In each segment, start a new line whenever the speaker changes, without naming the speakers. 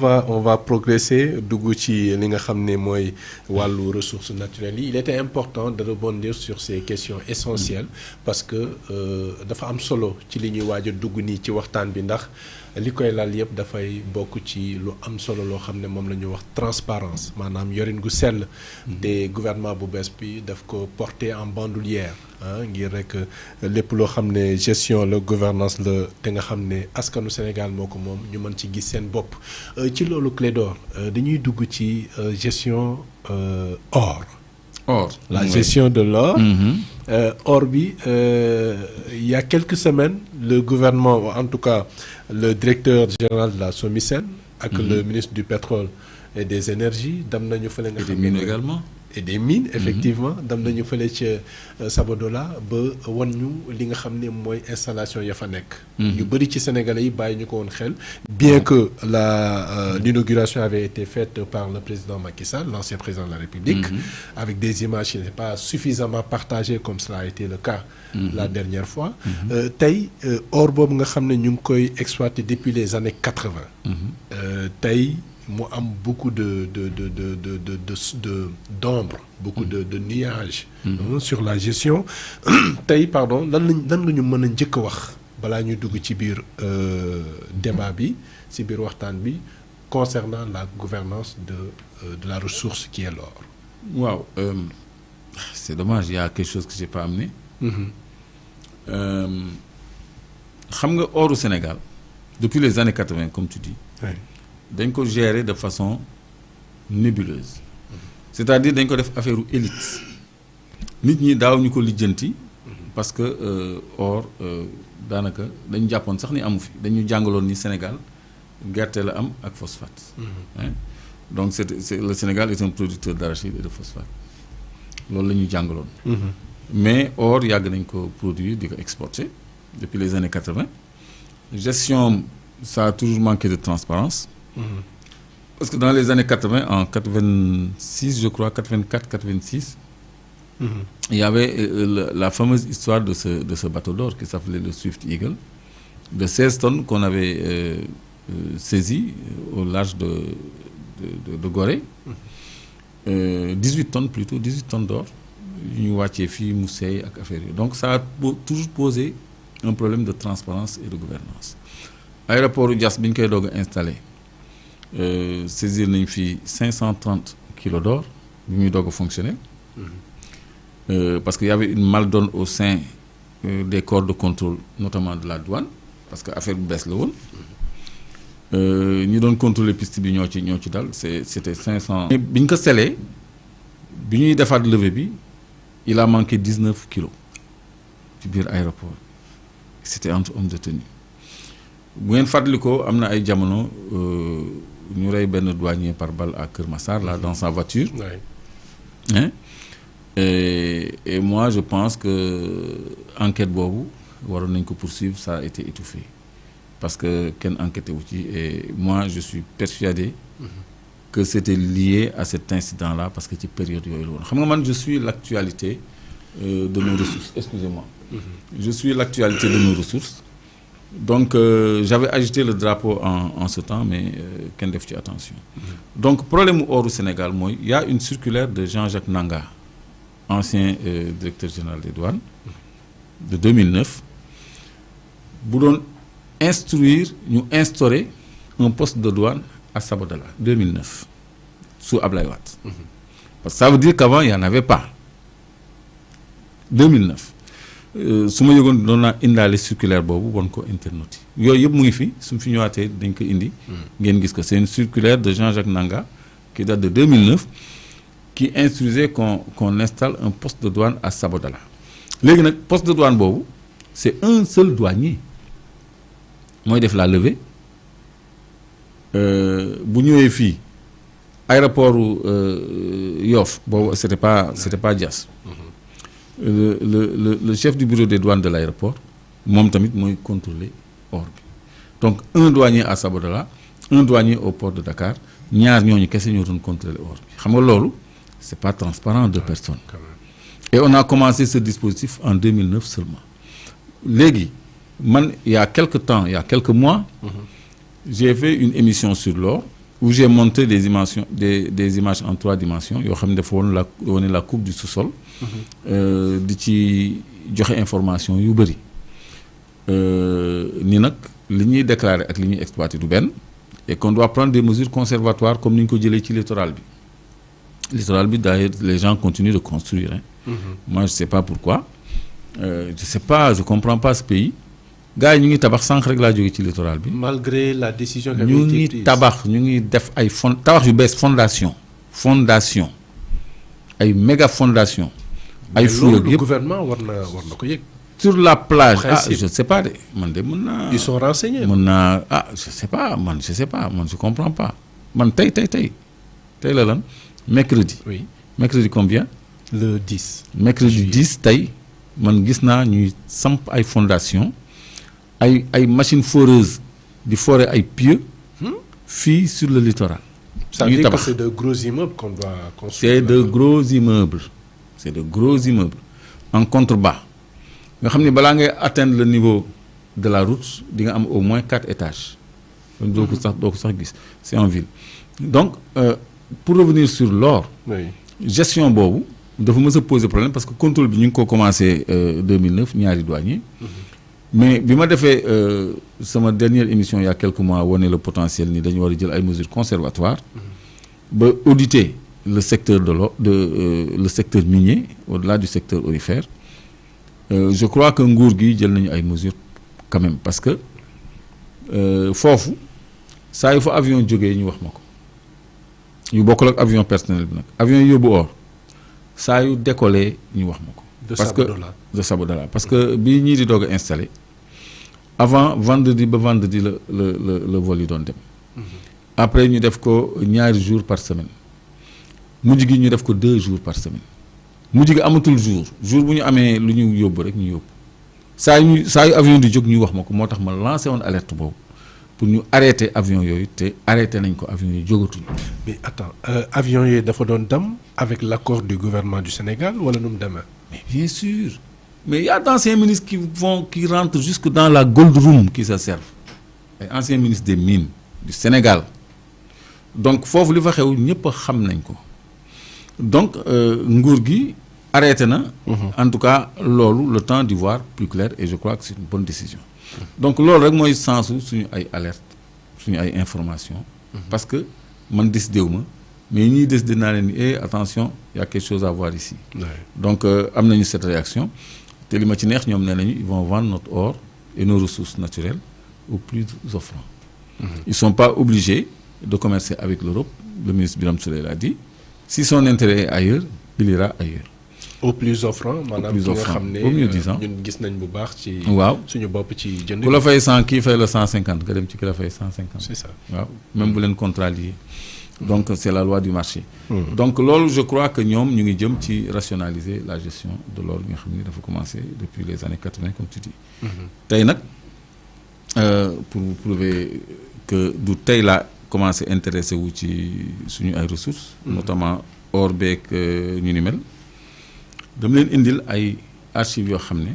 On va progresser dugg ci li nga xam ne mooy wàllu ressources naturelles yi. Il était important de rebondir sur ces questions essentielles parce que dafa am solo ci li ñuy waaj a dugg nii ci waxtaan bi ndax li koy lal yëpp dafay bokk ci lu am solo loo xam ne moom la ñuy wax transparence maanaam yorin gu sell te gouvernement bu bees bi daf ko porter en bandoulière ngir rek lépp loo xam ne gestion la gouvernance la te nga xam ne askanu Sénégal moo ko moom ñu mën ci gis seen bopp ci loolu Clédor dañuy dugg ci gestion or la gestion de l'or or bi il y a quelques semaines le gouvernement en tout cas le directeur général de la SOMISEN ak le ministre du pétrole et des énergies dem nañu fële nga xam ne
également
et des mines effectivement dem nañu fële ca Sabodola ba wan ñu li nga xam ne mooy installation ya fa nekk ñu bëri ci sénégalais yi bàyyi ñu ko woon xel bien que l'inauguration avait été faite par le président Macky Sall l'ancien président de la République avec des images qui n'étaient pas suffisamment partagées comme cela a été le cas la dernière fois tey or boobu nga xam ne ñu ngi koy exploiter depuis les années 80 tey mu am beaucoup d'ombre beaucoup de nuages sur la gestion tey pardon lan nga ñu mën a njëkk a wax balaa ñuy dugg ci biir débat bi ci biir waxtaan bi concernant la gouvernance de la ressource qui est l'or.
waaw c'est dommage il y a quelque chose que j'ai pas amené xam nga oru Sénégal depuis les années 80 comme tu dis dañ ko gérer de façon nébuleuse c'est-à-dire dañ ko def affaire u élite nit ñi daaw ñu ko lijjanti parce que or daanaka dañu jàppoon sax ni amu fi dañu jàngaloon ni Sénégal gerte la am ak phosphate donc le Sénégal est un producteur d'arachide et de phosphate loolu la ñu jàngaloon mais or yàgg nañ ko produire di ko exporter depuis les années 80 gestion ça a toujours manqué de transparence parce que dans les années 80 en 86 je crois 84 86 il y avait la fameuse histoire de ce bateau d'or qui s'appelait le Swift Eagle de 16 tonnes qu'on avait saisi au large de Gorée 18 tonnes plutôt 18 tonnes d'or yu ñu wàccee fii mu seey ak affaire yi donc ça a toujours posé un problème de transparence et de gouvernance aéroport Diass bi ñu koy doog a installé saisir nañ fi 530 kilos d'or bi muy doog a fonctionner parce que y avait une maldonne au sein des corps de contrôle notamment de la douane parce que affaire bu bees la woon ñi doon contrôler piste bi ñoo ci dal c'était 500. bi ñu ko selee bi ñuy defaat levée bi il a manqué 19 kilos ci biir aéroport c'était entre hommes de tenue bu ngeen fàttalikoo am na ay jamono ñu rey benn douanier par balle à Kër Massar là dans sa voiture. Hein? Et moi je pense que enquête boobu waroon nañ ko poursuivre ça a été étouffé parce que kenn enquêté wu ci et moi je suis persuadé que c'était lié à cet incident là parce que ci période yooyu la woon xam nga man je suis l'actualité de nos ressources excusez-moi je suis l'actualité de nos ressources donc j'avais agité le drapeau en ce temps mais kenn def ci attention donc problème mu oru Sénégal mooy il y a une circulaire de Jean-Jacques Nanga ancien directeur général des douanes de 2009 bu doon instaurer un poste de douane à Sabodala 2009 sous Ablaye Wade parce que ça veut dire qu'avant il y en avait pas 2009 su ma yëgoon doon naa indaale circulaire boobu won ko internautes yi yooyu yëpp mu ngi fi su mu fi ñëwaatee dañ ko indi ngeen gis ko c'est une circulaire de Jean-Jacques Nanga qui date de 2009 qui instruisait qu'on installe un poste de douane à Sabodala léegi nag poste de douane boobu c'est un seul douanier mooy def la levée bu ñëwee fii aéroport Yoff boobu c'était pas Diass le chef du bureau des douanes de l'aéroport moom tamit mooy contrôler or bi donc un douanier à Sabodala un douanier au port de Dakar ñaar ñooñu kese ñoo doon contrôler or bi xam nga loolu c'est pas transparent de personne et on a commencé ce dispositif en 2009 seulement léegi man il y a quelques mois j'ai fait une émission sur l'or où j'ai monté des images en 3 dimensions yoo xam ne dafa woon la coupe du sous-sol. di ci joxe information yu bëri. ni nag li ñuy déclarer ak li ñuy exploiter du benn et qu'on doit prendre des mesures conservatoires comme ni ñu ko jëlee ci littoral bi. Littoral bi d'ailleurs les gens continuent de construire hein. Moi je sais pas pourquoi je comprends pas ce pays gars yi ñu ngi tabax sànq rek laa jóge ci littoral bi.
Malgré la décision qui a
ñu
été
ngi
prise.
tabax ñu ngi def ay tabax yu bees fondation ay méga fondation ay fuur
loolu
yëpp
gouvernement war na ko yëg.
sur la plage
Principe.
je sais pas de man de mën naa.
Ils sont renseignés.
mën naa je sais pas man je comprends pas man tey la lan mercredi.
Oui.
Mercredi combien.
Le 10.
Mercredi 10 tey man gis naa ñuy samp ay fondation ay machines foreuses di forer ay pieux fii sur le littoral.
Ça veut dire que c'est de gros immeubles qu'on doit construire.
C'est de gros immeubles en contrebas nga xam ne balaa ngay atteindre le niveau de la route di nga am au moins 4 étages. doo ko sax gis c'est en ville donc pour revenir sur l'or.
Oui.
Gestion boobu dafa mës a poser problème parce que contrôle bi ñu ngi ko commencé 2009 ñaari douanier. Mais bi ma defee sama dernière émission il y a quelques mois wane le potentiel ni dañu war a jël ay mesures conservatoires ba auditer le secteur le secteur minier au-delà du secteur aurifère. Je crois que nguur gi jël nañu ay mesures quand même parce que foofu saa yu fa avion jógee ñu wax ma ko yu bokkul ak avion personnel bi nag avion yóbbu or saa yu décollé ñu wax ma ko. de Sabodala parce que bii ñii di doog a installé avant vendredi le vol yi doon dem. Après ñu def ko ñaari jours par semaine mujj gi ñu def ko 2 jours par semaine mujj gi amatul jour bu ñu amee lu ñu yóbbu rek ñu yóbbu saa yu avion di jóg ñu wax ma ko moo tax ma lancé woon alerte boobu pour ñu arrêter avion yooyu te arrêté nañ ko avion yi jógatul.
Mais attends avion yooyu dafa doon dem avec l'accord du gouvernement du Sénégal wala nu mu demee.
Mais bien sûr mais il y a d'anciens ministres qui rentrent jusque dans la gold room qui se servent ay anciens ministres des mines du Sénégal donc foofu li fa xew ñëpp xam nañ ko donc nguur gi arrêté na. En tout cas loolu le temps d'y voir plus clair et je crois que c'est une bonne décision. Donc loolu rek mooy sensu suñu ay alerte suñu ay information parce que man décidé wu ma mais ñiy décidé naa leen ni attention il y a quelque chose à voir ici. Ouais. Donc am nañu cette réaction te li ma ci neex ñoom nee nañu ils vont vendre notre or et nos ressources naturelles au plus offrant. Ils sont pas obligés de commercer avec l'Europe. Le ministre Birame Souleye l'a dit. Si son intérêt est ailleurs, il ira ailleurs.
Au plus offrant maanaam ki nga xam ne
au mieux disant
ñun gis nañ bu baax ci.
waaw
suñu bopp ci jënd.
ku la fay 100 kii fay la 150 nga dem ci ki la fay 150.
C'est ça
waaw même bu leen contrat lié. Donc c'est la loi du marché. Donc loolu je crois que ñoom ñu ngi jëm ci rationaliser la gestion de l'or bi nga xam ni dafa commencer depuis les années 80 comme tu dis. Tey nag pour vous prouver que du tey la commencé intéressé wu ci suñu ay ressources. Notamment or beeg ñu ni mel. dama leen indil ay archives yoo xam ne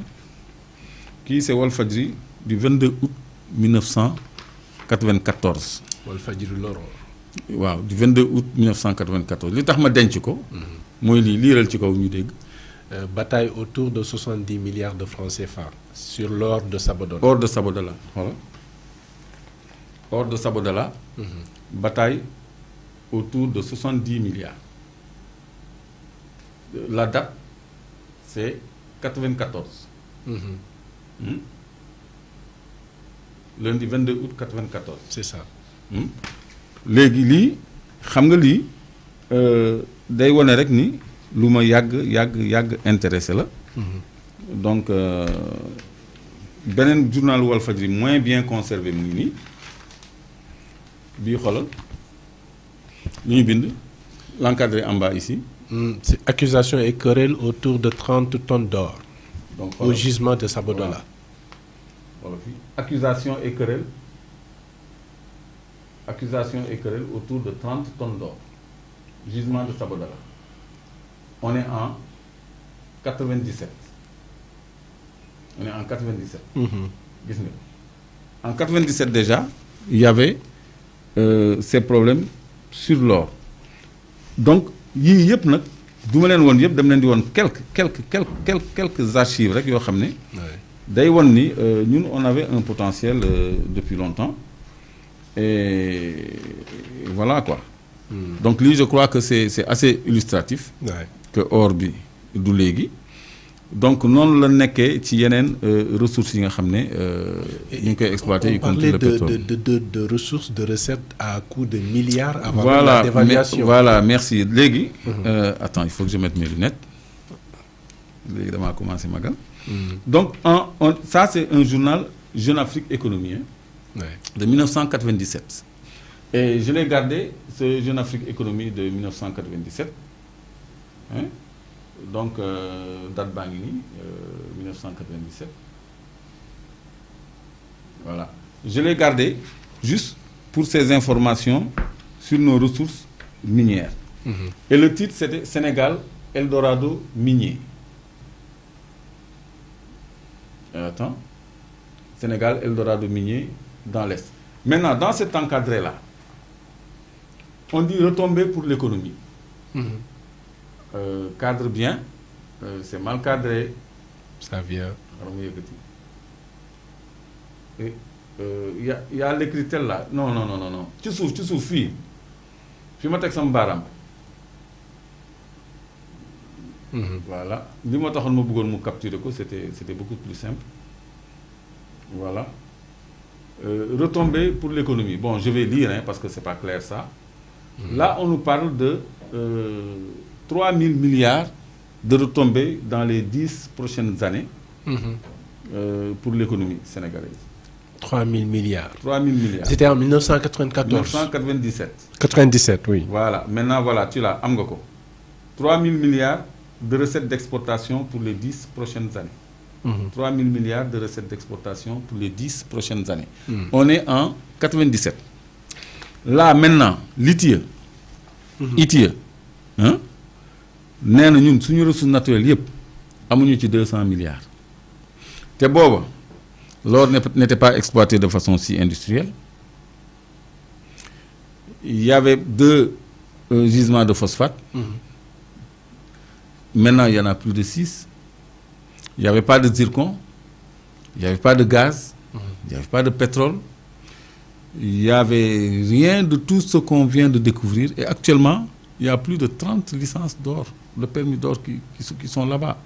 kii c'est Walfadjri du 22 août 1994.
Walfadjri Loro.
waaw du 22 août 1994 li tax ma denc ko. mooy lii liiral ci kaw ñu dégg.
Bataille autour de 70 milliards de francs CFA sur l'or de Sabodala.
Or de Sabodala voilà. Or de Sabodala. Bataille autour de 70 milliards. La date c'est 94. Lundi 22 août 94.
C'est ça.
léegi lii xam nga lii day wane rek ni lu ma yàgg intéressé la. Donc beneen journal Walfadjri moins bien conservé mu ngi nii bii xoolal lu ñu bind l'encadré en bas ici.
C'est accusation et querelle autour de 30 tonnes d'or.
Donc
au gisement de Sabodala.
Voilà fii accusation et querelle. Accusation et querelle autour de 30 tonnes d'or. Gisement de Sabodala. On est en 97. On est en 97. Gis nga en 97 déjà il y avait ces problèmes sur l'or. Donc yii yëpp nag du ma leen woon yëpp dem leen di woon quelques archives rek yoo xam ne day won ni ñun on avait un potentiel depuis longtemps et voilà quoi. Donc lii je crois que c'est assez illustratif que or bi du léegi donc noonu la nekkee ci yeneen ressources yi nga xam ne ñu ngi koy exploiter y compris le pétrole.
de ressources de recettes à coût de milliards avant la dévaluation.
Voilà merci léegi attends il faut que je mette mes lunettes léegi damaa commencé magal. Donc ça c'est un journal Jeune Afrique Économie de 1997 et je l'ai gardé ce Jeune Afrique Économie de 1997 hein? Donc date baa ngi nii 1997 voilà je l'ai gardé juste pour ces informations sur nos ressources minières. Et le titre c'était Sénégal Eldorado minier. Attends Sénégal Eldorado minier dans l'Est. Maintenant dans cet encadré là on dit retombées pour l'économie. Cadre bien c'est mal cadré.
Ça vient.
Et y a l'écrit tel là non ci suuf fii ma teg sama baaraam. Voilà li ma taxoon ma bëggoon mu capturer ko c'était beaucoup plus simple. Voilà retombées pour l'économie. Bon je vais lire hein, parce que c'est pas clair ça. Là on nous parle de 3 000 milliards de retombées dans les 10 prochaines années pour l'économie sénégalaise.
3 000 milliards.
3 000 milliards.
C'était en 1994.
1997.
97 oui.
Voilà maintenant voilà tu l'as am nga ko. 3 000 milliards de recettes d'exportation pour les 10 prochaines années. 3 000 milliards de recettes d'exportation pour les 10 prochaines années. On est en 97. Là maintenant l'ITIE. ITIE hein nee na ñun suñu ressources naturelles yëpp amuñu ci 200 milliards te booba l'or n'était pas exploité de façon si industrielle. Il y avait 2 gisements de phosphate. Maintenant il y en a plus de 6. Il n'y avait pas de zircon, il n'y avait pas de gaz, il n'y avait pas de pétrole, il n'y avait rien de tout ce qu'on vient de découvrir et actuellement il y a plus de 30 licences d'or, de permis d'or qui sont là-bas.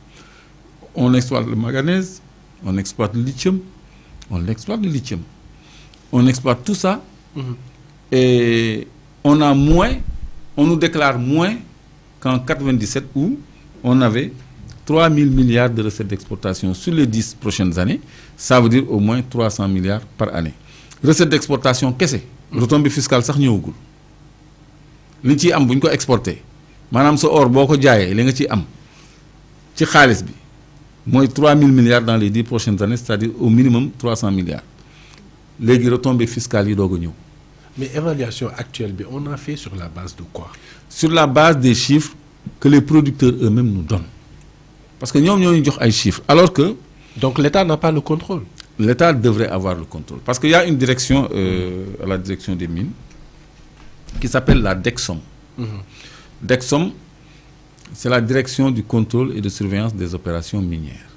On exploite le manganèse, on exploite le lithium, on exploite tout ça et on nous déclare moins qu'en 97 où on avait 3 000 milliards de recettes d'exportation sur les 10 prochaines années, ça veut dire au moins 300 milliards par année. Recettes d'exportation kese retombée fiscale sax ñëwagul li ñu ciy am bu ñu ko exporté maanaam sa or boo ko jaayee li nga ciy am ci xaalis bi mooy 3 000 milliards dans les 10 prochaines années c'est-à-dire au minimum 300 milliards léegi retombées fiscales yi doog a ñëw.
Mais évaluation actuelle bi on a fait sur la base de quoi?
Sur la base des chiffres que les producteurs eux-mêmes nous donnent parce que ñoom ñoo ñu jox ay chiffres alors que.
Donc l'État n'a pas le contrôle.
L'État devrait avoir le contrôle parce qu'il y a une direction à la direction des mines qui s'appelle la DECSOM. DECSOM, c'est la direction du contrôle et de surveillance des opérations minières.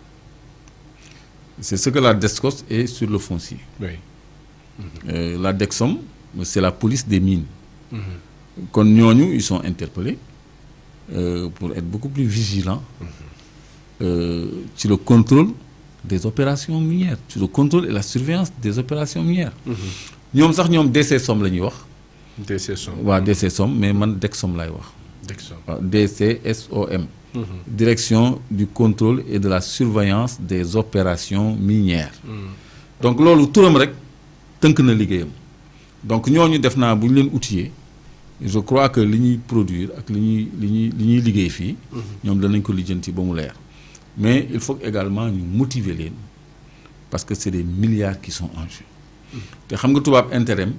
C'est ce que la DESCOS est sur le foncier.
Oui.
La DECSOM, c'est la police des mines. Quand ñooñu ils sont interpellés pour être beaucoup plus vigilants sur le contrôle des opérations minières, sur le contrôle et la surveillance des opérations minières. ñoom sax ñoom DCSOM la ñuy wax.
DCSOM.
waaw DCSOM mais man DECSOM laay wax.
DECSOM.
waaw DCSOM. Direction du contrôle et de la surveillance des opérations minières. Donc loolu turam rek tënk na liggéeyam. Donc ñooñu def naa bu ñu leen outillé je crois que li ñuy produire ak li ñuy liggéey fii. ñoom danañ ko lijjanti ba mu leer. Mais il faut également ñu motiver leen parce que c'est des milliards qui sont en jeu. te xam nga tubaab intérim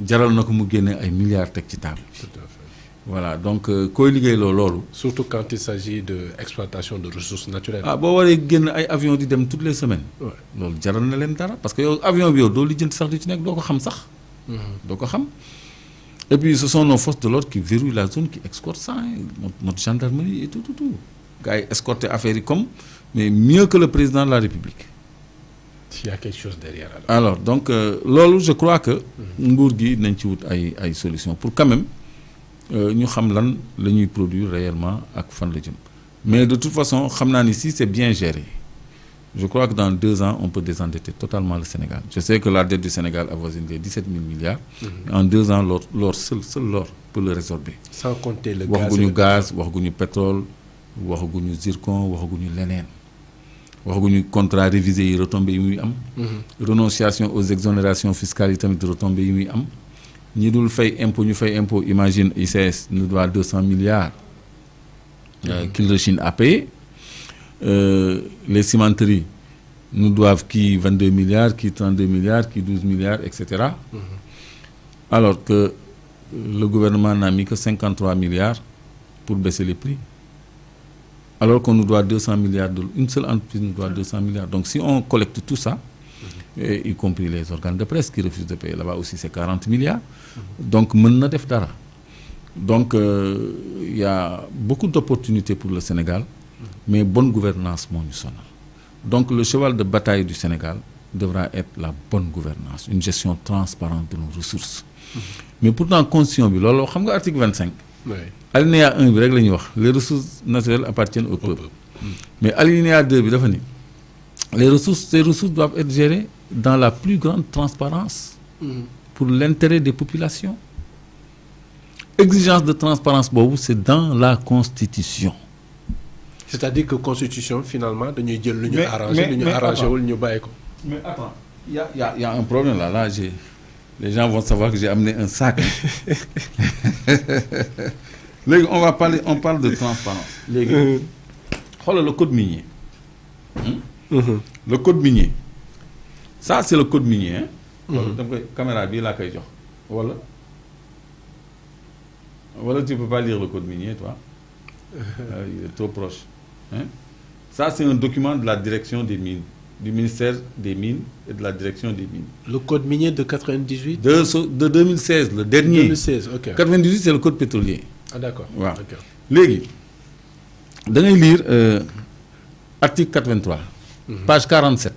jaral na ko mu génne ay milliards teg ci table bi.
Tout à fait.
Voilà donc koy liggéey loolu.
Surtout quand il s'agit de exploitation de ressources naturelles.
Ah boo waree génn ay avion di dem toutes les semaines.
Ouais.
loolu jaral na leen dara parce que yow avion bi yow doo lijjanti sax di ci nekk doo ko xam sax. doo ko xam Et puis ce sont nos forces de l'ordre qui verrouillent la zone, qui escortent ça, hein, notre gendarmerie et tout. Gars yi escorter affaire yi comme mais mieux que le président de la République.
Il y a quelque chose derrière.
Alors donc loolu je crois que nguur gi nañ ci wut ay solutions pour quand même ñu xam lan la ñuy produire réellement ak fan la jëm. Mais de toute façon xam naa ni si c'est bien géré je crois que dans 2 ans on peut désendetter totalement le Sénégal. Je sais que la dette du Sénégal avoisine les 17 000 milliards. En 2 ans l'or seul l'or peut le résorber.
Sans compter le gaz.
waxaguñu gaz waxaguñu pétrole waxaguñu zircon waxaguñu leneen waxaguñu contrat révisé yi retombées yi muy am. Renonciation aux exonérations fiscales yi tamit retombées yi muy am. ñi dul fay impôt ñu fay impôt imagine ICS nous doit 200 milliards. Qu'il rechigne à payer. Les cimenteries nous doivent qui 22 milliards, qui 32 milliards, qui 12 milliards, etc. Alors que le gouvernement n'a mis que 53 milliards pour baisser les prix. Alors qu'on nous doit 200 milliards, une seule entreprise nous doit 200 milliards. Donc si on collecte tout ça, et y compris les organes de presse qui refusent de payer, là-bas aussi c'est 40 milliards. Donc mën na def dara. Donc il y a beaucoup d'opportunités pour le Sénégal. Mais bonne gouvernance moo ñu sonal. Donc le cheval de bataille du Sénégal devra être la bonne gouvernance, une gestion transparente de nos ressources. Mais pourtant constitution bi loolu xam nga article 25.
Oui.
Alinéa 1 bi rek la ñuy wax les ressources naturelles appartiennent au peuple. Mais alinéa 2 bi dafa ni ces ressources doivent être gérées dans la plus grande transparence pour l'intérêt des populations. Exigence de transparence boobu c'est dans la Constitution.
C'est-à-dire que constitution finalement dañuy jël lu ñu arrangé lu ñu arrangé wul ñu bàyyi ko.
Mais attends, il y a un problème là les gens vont savoir que j'ai amené un sac. Léegi on parle de transparence. Léegi xoolal le code minier. Le code minier. Ça c'est le code minier hein. Dama koy caméra bii laa koy jox wala tu peux pas lire le code minier toi. Il est trop proche. Hein? Ça, c'est un document de la direction des mines, du ministère des Mines et de la direction des mines.
Le code minier de 98
de 2016, le dernier.
2016, ok.
98, c'est le code pétrolier.
Ah, d'accord.
Wow.
Okay.
Léegi da ngay lire article 83, page 47.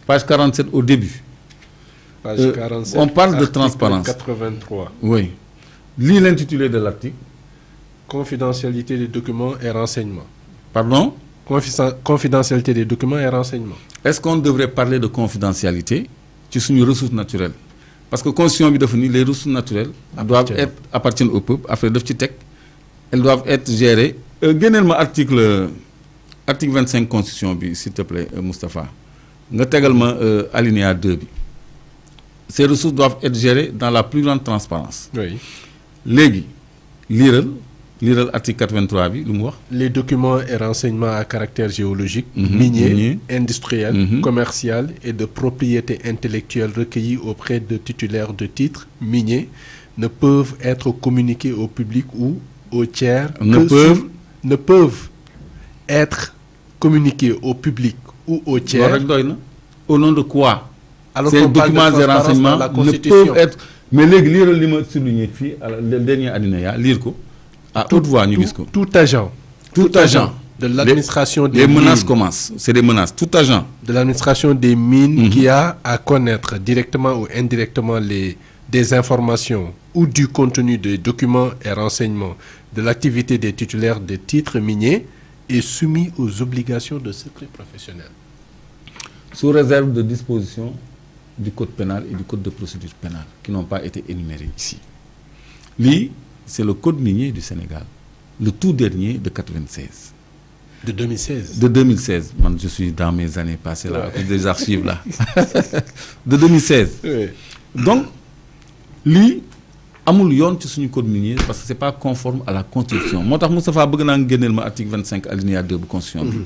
Page 47 au début.
Page 47.
On parle de transparence.
83.
Oui. Lis l'intitulé de l'article.
Confidentialité des documents et renseignements.
Pardon?
Confidentialité des documents et renseignements.
Est-ce qu'on devrait parler de confidentialité ci suñu ressources naturelles? Parce que constitution bi dafa ni les ressources naturelles appartiennent au peuple. Après daf ci teg elles doivent être gérées. Génneel ma article 25 constitution bi s'il te plaît Moustapha nga tegal ma alinéa 2 bi. Ces ressources doivent être gérées dans la plus grande transparence.
Oui.
Léegi liiral article 83 bi lu mu wax.
Les documents et renseignements à caractère géologique, minier, industriel, commercial et de propriété intellectuelle recueillis auprès de titulaires de titres miniers ne peuvent être communiqués au public ou aux tiers. Ne peuvent être communiqués au public ou aux tiers.
Loolu rek doy na. Au nom de quoi?
Alors
ces documents et renseignements ne peuvent être. Mais léegi liiral li ma souligné fii le dernier alinéa lire ko. À haute voix ñu gis ko.
Tout agent de l'administration des mines.
Les menaces commencent, c'est des menaces. Tout agent
de l'administration des mines qui a à connaître directement ou indirectement des informations ou du contenu des documents et renseignements de l'activité des titulaires de titres miniers est soumis aux obligations de secret professionnel.
Sous réserve de dispositions du code pénal et du code de procédure pénale qui n'ont pas été énumérées ici. Lii c'est le code minier du Sénégal, le tout dernier de 96.
De 2016.
De 2016. Moi, je suis dans mes années passées là, avec des archives là. De 2016.
Oui.
Donc, lii amul yoon ci suñu code minier parce que c'est pas conforme à la Constitution. Moo tax Moustapha bëgg naa nga génneel ma article 25 alinéa 2 bu Constitution bi.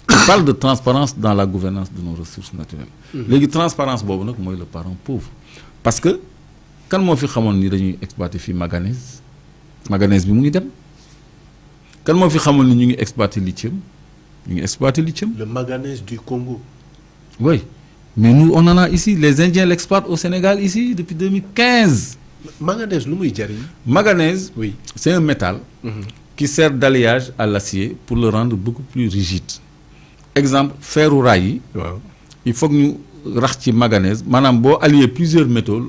Il parle de transparence dans la gouvernance de nos ressources naturelles. Léegi transparence boobu nag mooy le parent pauvre. Parce que kan moo fi xamoon ni dañuy exploiter fii manganèse bi mu ngi dem kan moo fi xamoon ni ñu ngi exploiter lithium
Le manganèse du Congo.
Oui, mais nous on en a ici, les Indiens l'exploitent au Sénégal ici depuis 2015.
manganèse lu muy jariñ.
Manganèse,
oui,
c'est un métal qui sert d'alliage à l'acier pour le rendre beaucoup plus rigide. Exemple, fer ou rail,
waaw
il faut que nous rax ci manganèse maanaam boo allier plusieurs métaux